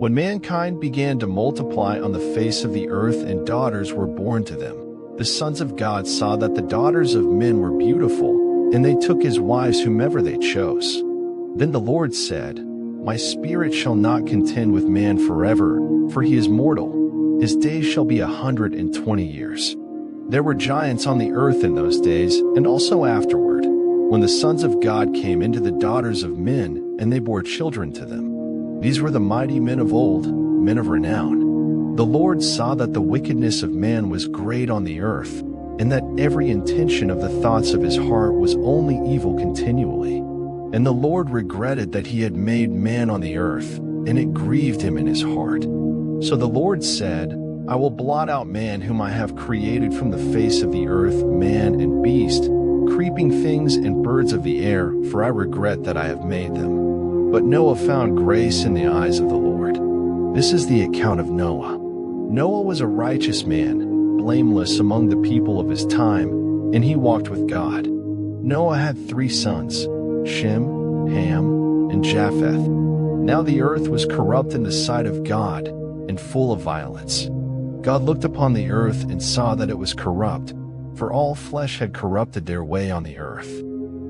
When mankind began to multiply on the face of the earth and daughters were born to them, the sons of God saw that the daughters of men were beautiful, and they took as wives whomever they chose. Then the Lord said, My spirit shall not contend with man forever, for he is mortal. His days shall be 120 years. There were giants on the earth in those days, and also afterward, when the sons of God came into the daughters of men, and they bore children to them. These were the mighty men of old, men of renown. The Lord saw that the wickedness of man was great on the earth, and that every intention of the thoughts of his heart was only evil continually. And the Lord regretted that he had made man on the earth, and it grieved him in his heart. So the Lord said, I will blot out man whom I have created from the face of the earth, man and beast, creeping things and birds of the air, for I regret that I have made them. But Noah found grace in the eyes of the Lord. This is the account of Noah. Noah was a righteous man, blameless among the people of his time, and he walked with God. Noah had 3 sons, Shem, Ham, and Japheth. Now the earth was corrupt in the sight of God, and full of violence. God looked upon the earth and saw that it was corrupt, for all flesh had corrupted their way on the earth.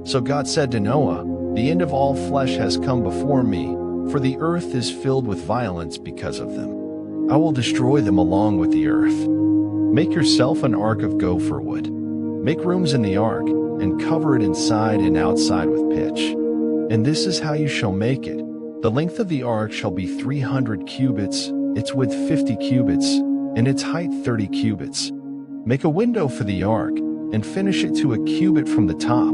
So God said to Noah, The end of all flesh has come before me, for the earth is filled with violence because of them. I will destroy them along with the earth. Make yourself an ark of gopher wood. Make rooms in the ark, and cover it inside and outside with pitch. And this is how you shall make it. The length of the ark shall be 300 cubits, its width 50 cubits, and its height 30 cubits. Make a window for the ark, and finish it to a cubit from the top.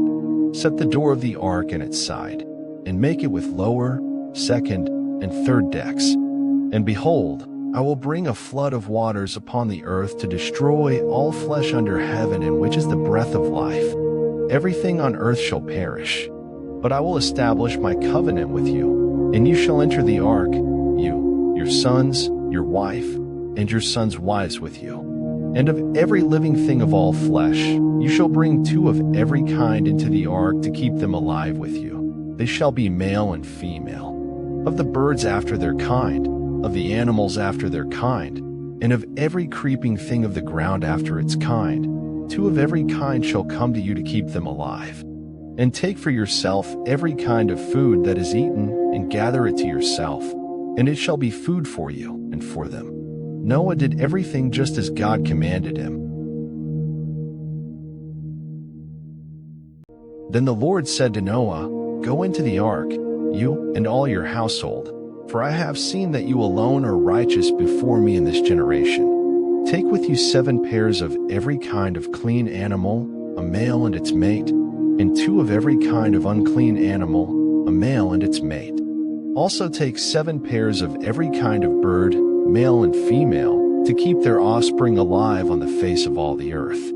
Set the door of the ark in its side, and make it with lower, second, and third decks. And behold, I will bring a flood of waters upon the earth to destroy all flesh under heaven, in which is the breath of life. Everything on earth shall perish. But I will establish my covenant with you, and you shall enter the ark, you, your sons, your wife, and your sons' wives with you. And of every living thing of all flesh, you shall bring 2 of every kind into the ark to keep them alive with you. They shall be male and female. Of the birds after their kind, of the animals after their kind, and of every creeping thing of the ground after its kind, 2 of every kind shall come to you to keep them alive. And take for yourself every kind of food that is eaten, and gather it to yourself, and it shall be food for you and for them. Noah did everything just as God commanded him. Then the Lord said to Noah, Go into the ark, you and all your household, for I have seen that you alone are righteous before me in this generation. Take with you 7 pairs of every kind of clean animal, a male and its mate, and 2 of every kind of unclean animal, a male and its mate. Also take 7 pairs of every kind of bird, male and female, to keep their offspring alive on the face of all the earth.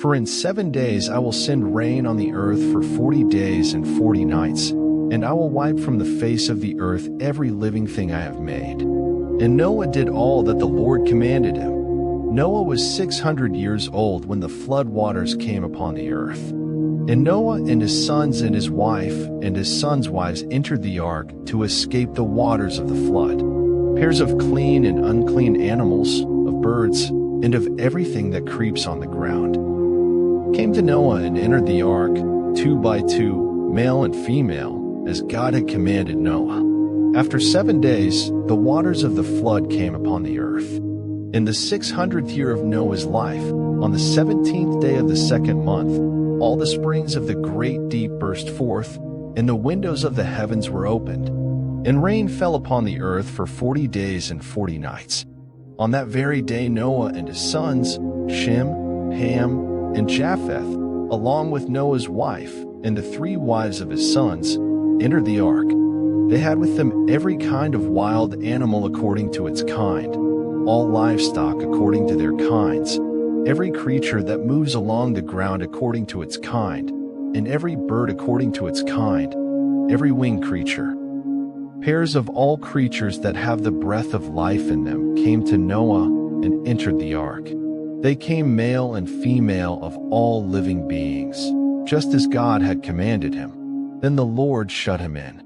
For in 7 days I will send rain on the earth for 40 days and 40 nights, and I will wipe from the face of the earth every living thing I have made. And Noah did all that the Lord commanded him. Noah was 600 years old when the flood waters came upon the earth. And Noah and his sons and his wife and his sons' wives entered the ark to escape the waters of the flood. Pairs of clean and unclean animals, of birds, and of everything that creeps on the ground, came to Noah and entered the ark, 2 by 2, male and female, as God had commanded Noah. After 7 days, the waters of the flood came upon the earth. In the 600th year of Noah's life, on the 17th day of the 2nd month, all the springs of the great deep burst forth, and the windows of the heavens were opened. And rain fell upon the earth for 40 days and 40 nights. On that very day Noah and his sons, Shem, Ham, and Japheth, along with Noah's wife and the 3 wives of his sons, entered the ark. They had with them every kind of wild animal according to its kind, all livestock according to their kinds, every creature that moves along the ground according to its kind, and every bird according to its kind, every winged creature. Pairs of all creatures that have the breath of life in them came to Noah and entered the ark. They came male and female of all living beings, just as God had commanded him. Then the Lord shut him in.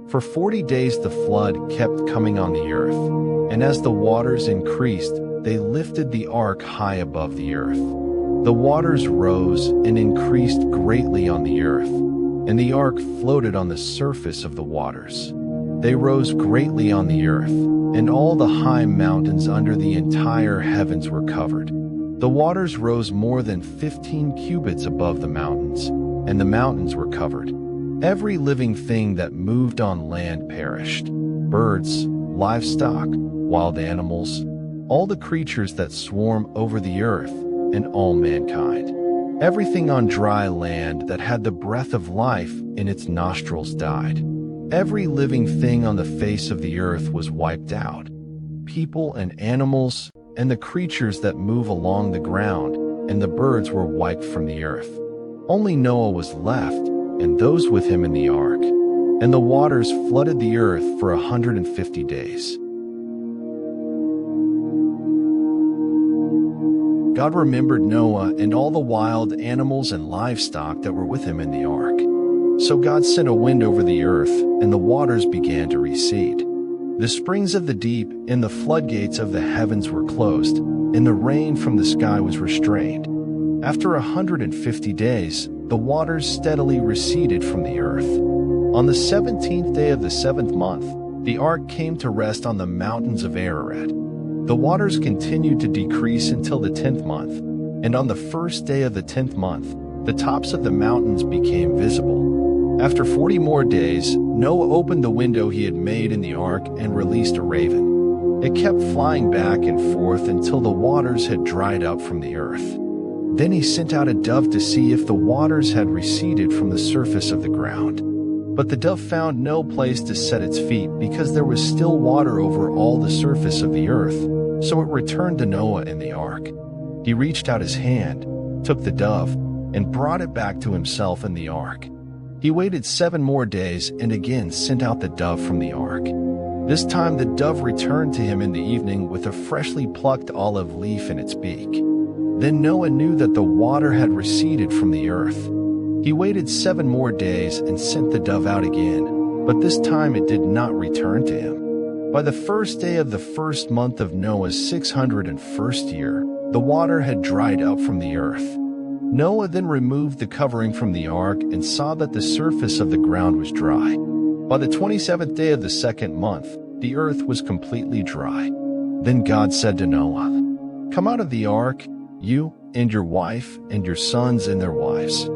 For 40 days the flood kept coming on the earth, and as the waters increased, they lifted the ark high above the earth. The waters rose and increased greatly on the earth, and the ark floated on the surface of the waters. They rose greatly on the earth, and all the high mountains under the entire heavens were covered. The waters rose more than 15 cubits above the mountains, and the mountains were covered. Every living thing that moved on land perished: birds, livestock, wild animals, all the creatures that swarm over the earth, and all mankind. Everything on dry land that had the breath of life in its nostrils died. Every living thing on the face of the earth was wiped out: people and animals, and the creatures that move along the ground, and the birds were wiped from the earth. Only Noah was left, and those with him in the ark, and the waters flooded the earth for 150 days. God remembered Noah and all the wild animals and livestock that were with him in the ark. So God sent a wind over the earth, and the waters began to recede. The springs of the deep and the floodgates of the heavens were closed, and the rain from the sky was restrained. After 150 days, the waters steadily receded from the earth. On the 17th day of the 7th month, the ark came to rest on the mountains of Ararat. The waters continued to decrease until the 10th month, and on the first day of the 10th month, the tops of the mountains became visible. After 40 more days, Noah opened the window he had made in the ark and released a raven. It kept flying back and forth until the waters had dried up from the earth. Then he sent out a dove to see if the waters had receded from the surface of the ground. But the dove found no place to set its feet because there was still water over all the surface of the earth, so it returned to Noah in the ark. He reached out his hand, took the dove, and brought it back to himself in the ark. He waited 7 more days and again sent out the dove from the ark. This time the dove returned to him in the evening with a freshly plucked olive leaf in its beak. Then Noah knew that the water had receded from the earth. He waited 7 more days and sent the dove out again, but this time it did not return to him. By the first day of the first month of Noah's 601st year, the water had dried up from the earth. Noah then removed the covering from the ark and saw that the surface of the ground was dry. By the 27th day of the 2nd month, the earth was completely dry. Then God said to Noah, "Come out of the ark, you and your wife and your sons and their wives.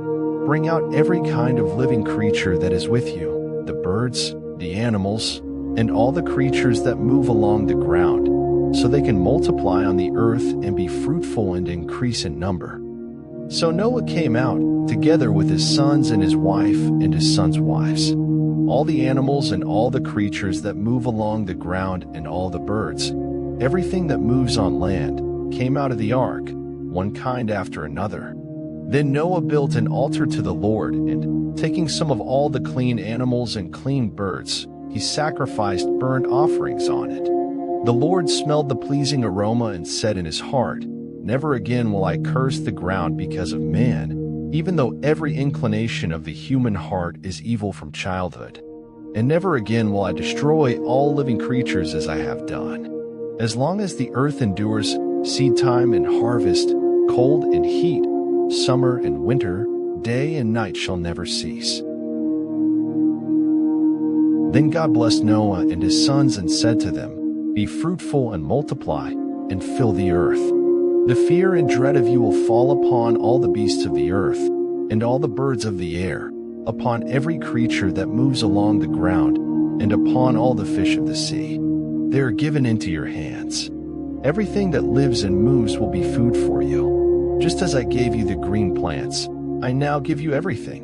Bring out every kind of living creature that is with you, the birds, the animals, and all the creatures that move along the ground, so they can multiply on the earth and be fruitful and increase in number." So Noah came out, together with his sons and his wife and his sons' wives. All the animals and all the creatures that move along the ground and all the birds, everything that moves on land, came out of the ark, one kind after another. Then Noah built an altar to the Lord, and, taking some of all the clean animals and clean birds, he sacrificed burnt offerings on it. The Lord smelled the pleasing aroma and said in his heart, "Never again will I curse the ground because of man, even though every inclination of the human heart is evil from childhood. And never again will I destroy all living creatures as I have done. As long as the earth endures, seed time and harvest, cold and heat, summer and winter, day and night shall never cease." Then God blessed Noah and his sons and said to them, "Be fruitful and multiply, and fill the earth. The fear and dread of you will fall upon all the beasts of the earth, and all the birds of the air, upon every creature that moves along the ground, and upon all the fish of the sea. They are given into your hands. Everything that lives and moves will be food for you. Just as I gave you the green plants, I now give you everything.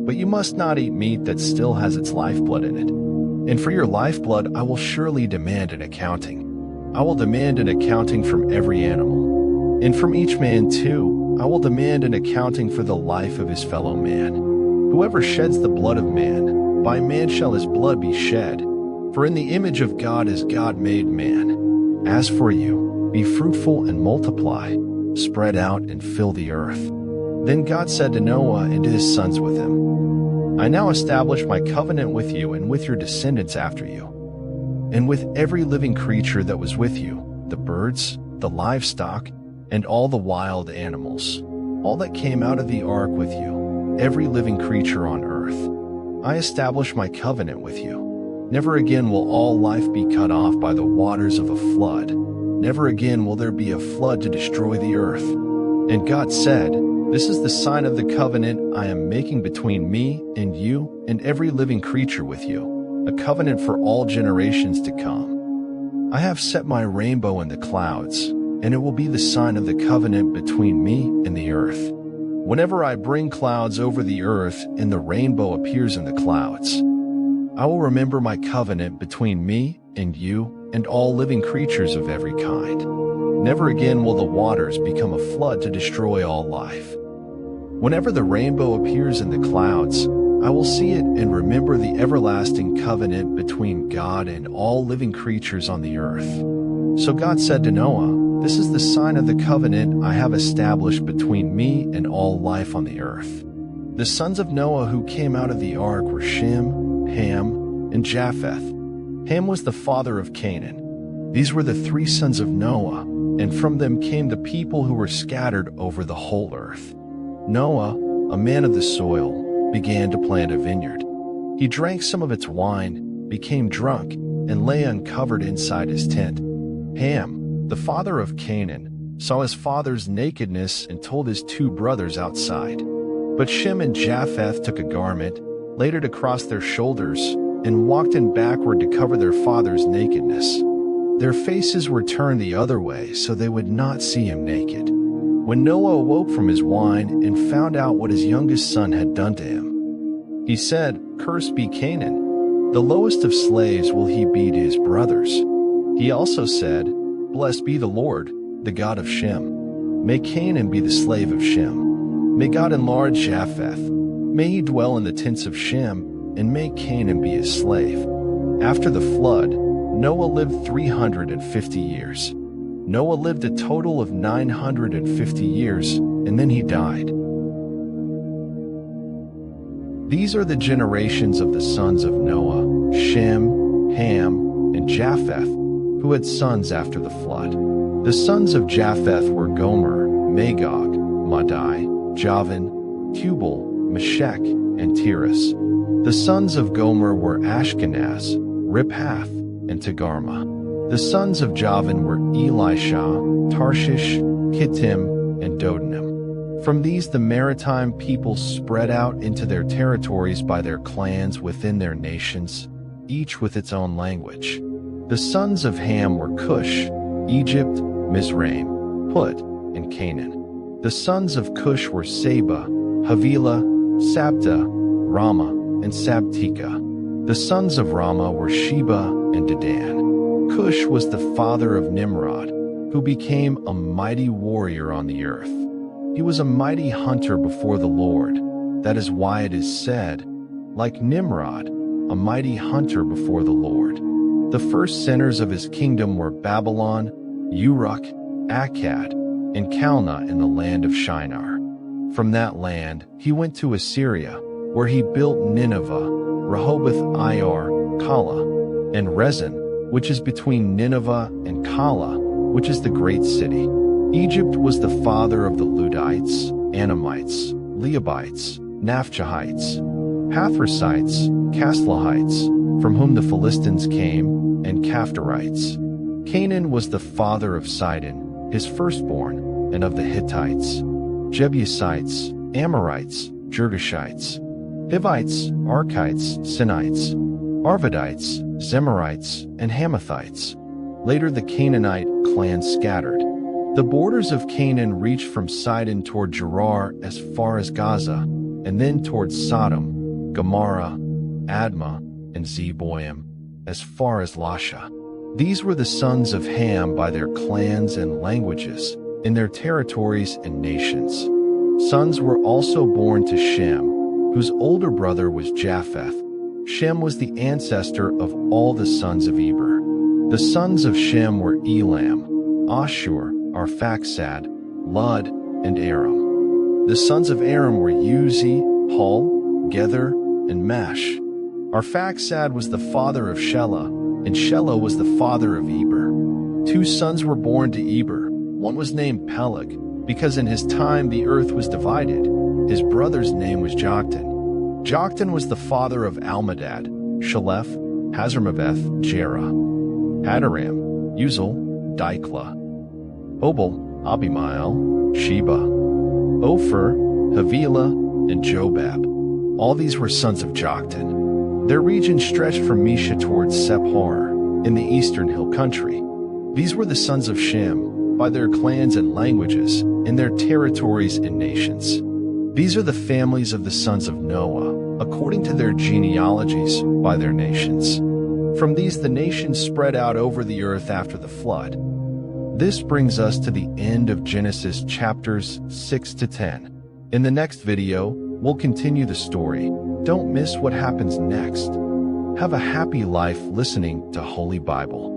But you must not eat meat that still has its lifeblood in it. And for your lifeblood I will surely demand an accounting. I will demand an accounting from every animal. And from each man too, I will demand an accounting for the life of his fellow man. Whoever sheds the blood of man, by man shall his blood be shed. For in the image of God is God made man. As for you, be fruitful and multiply, spread out and fill the earth." Then God said to Noah and to his sons with him, I now establish my covenant with you and with your descendants after you, and with every living creature that was with you, the birds, the livestock, and all the wild animals, all that came out of the ark with you, every living creature on earth. I establish my covenant with you. Never again will all life be cut off by the waters of a flood. Never again will there be a flood to destroy the earth. And God said, "This is the sign of the covenant I am making between me and you and every living creature with you, a covenant for all generations to come. I have set my rainbow in the clouds, and it will be the sign of the covenant between me and the earth. Whenever I bring clouds over the earth and the rainbow appears in the clouds, I will remember my covenant between me and you and all living creatures of every kind. Never again will the waters become a flood to destroy all life. Whenever the rainbow appears in the clouds, I will see it and remember the everlasting covenant between God and all living creatures on the earth." So God said to Noah, "This is the sign of the covenant I have established between me and all life on the earth." The sons of Noah who came out of the ark were Shem, Ham, and Japheth. Ham was the father of Canaan. These were the three sons of Noah, and from them came the people who were scattered over the whole earth. Noah, a man of the soil, began to plant a vineyard. He drank some of its wine, became drunk, and lay uncovered inside his tent. Ham, the father of Canaan, saw his father's nakedness and told his two brothers outside. But Shem and Japheth took a garment, laid it across their shoulders, and walked in backward to cover their father's nakedness. Their faces were turned the other way so they would not see him naked. When Noah awoke from his wine and found out what his youngest son had done to him, he said, "Cursed be Canaan. The lowest of slaves will he be to his brothers." He also said, "Blessed be the Lord, the God of Shem. May Canaan be the slave of Shem. May God enlarge Japheth. May he dwell in the tents of Shem, and may Canaan be his slave." After the flood, Noah lived 350 years. Noah lived a total of 950 years, and then he died. These are the generations of the sons of Noah, Shem, Ham, and Japheth, who had sons after the flood. The sons of Japheth were Gomer, Magog, Madai, Javan, Tubal, Meshech, and Tiras. The sons of Gomer were Ashkenaz, Riphath, and Togarmah. The sons of Javan were Elisha, Tarshish, Kittim, and Dodanim. From these the maritime peoples spread out into their territories by their clans within their nations, each with its own language. The sons of Ham were Cush, Egypt, Mizraim, Put, and Canaan. The sons of Cush were Seba, Havilah, Sabta, Rama, and Sabteka. The sons of Rama were Sheba and Dedan. Cush was the father of Nimrod, who became a mighty warrior on the earth. He was a mighty hunter before the Lord. That is why it is said, like Nimrod, a mighty hunter before the Lord. The first centers of his kingdom were Babylon, Uruk, Akkad, and Calneh in the land of Shinar. From that land, he went to Assyria, where he built Nineveh, Rehoboth Ir, Calah, and Rezin, which is between Nineveh and Calah, which is the great city. Egypt was the father of the Ludites, Anamites, Leobites, Naphtuhites, Pathrusites, Caslahites, from whom the Philistines came, and Caphtorites. Canaan was the father of Sidon, his firstborn, and of the Hittites, Jebusites, Amorites, Girgashites, Hivites, Archites, Sinites, Arvadites, Zemarites, and Hamathites. Later the Canaanite clan scattered. The borders of Canaan reached from Sidon toward Gerar as far as Gaza, and then toward Sodom, Gomorrah, Admah, and Zeboim, as far as Lasha. These were the sons of Ham by their clans and languages, in their territories and nations. Sons were also born to Shem, whose older brother was Japheth. Shem was the ancestor of all the sons of Eber. The sons of Shem were Elam, Ashur, Arphaxad, Lud, and Aram. The sons of Aram were Uzi, Hul, Gether, and Mesh. Arphaxad was the father of Shelah, and Shelah was the father of Eber. 2 sons were born to Eber. One was named Peleg, because in his time the earth was divided. His brother's name was Joktan. Joktan was the father of Almadad, Shalef, Hazarmaveth, Jerah, Hadaram, Uzal, Dikla, Obal, Abimael, Sheba, Ophir, Havilah, and Jobab. All these were sons of Joktan. Their region stretched from Mesha towards Sephar, in the eastern hill country. These were the sons of Shem, by their clans and languages, in their territories and nations. These are the families of the sons of Noah, according to their genealogies, by their nations. From these the nations spread out over the earth after the flood. This brings us to the end of Genesis chapters 6 to 10. In the next video, we'll continue the story. Don't miss what happens next. Have a happy life listening to Holy Bible.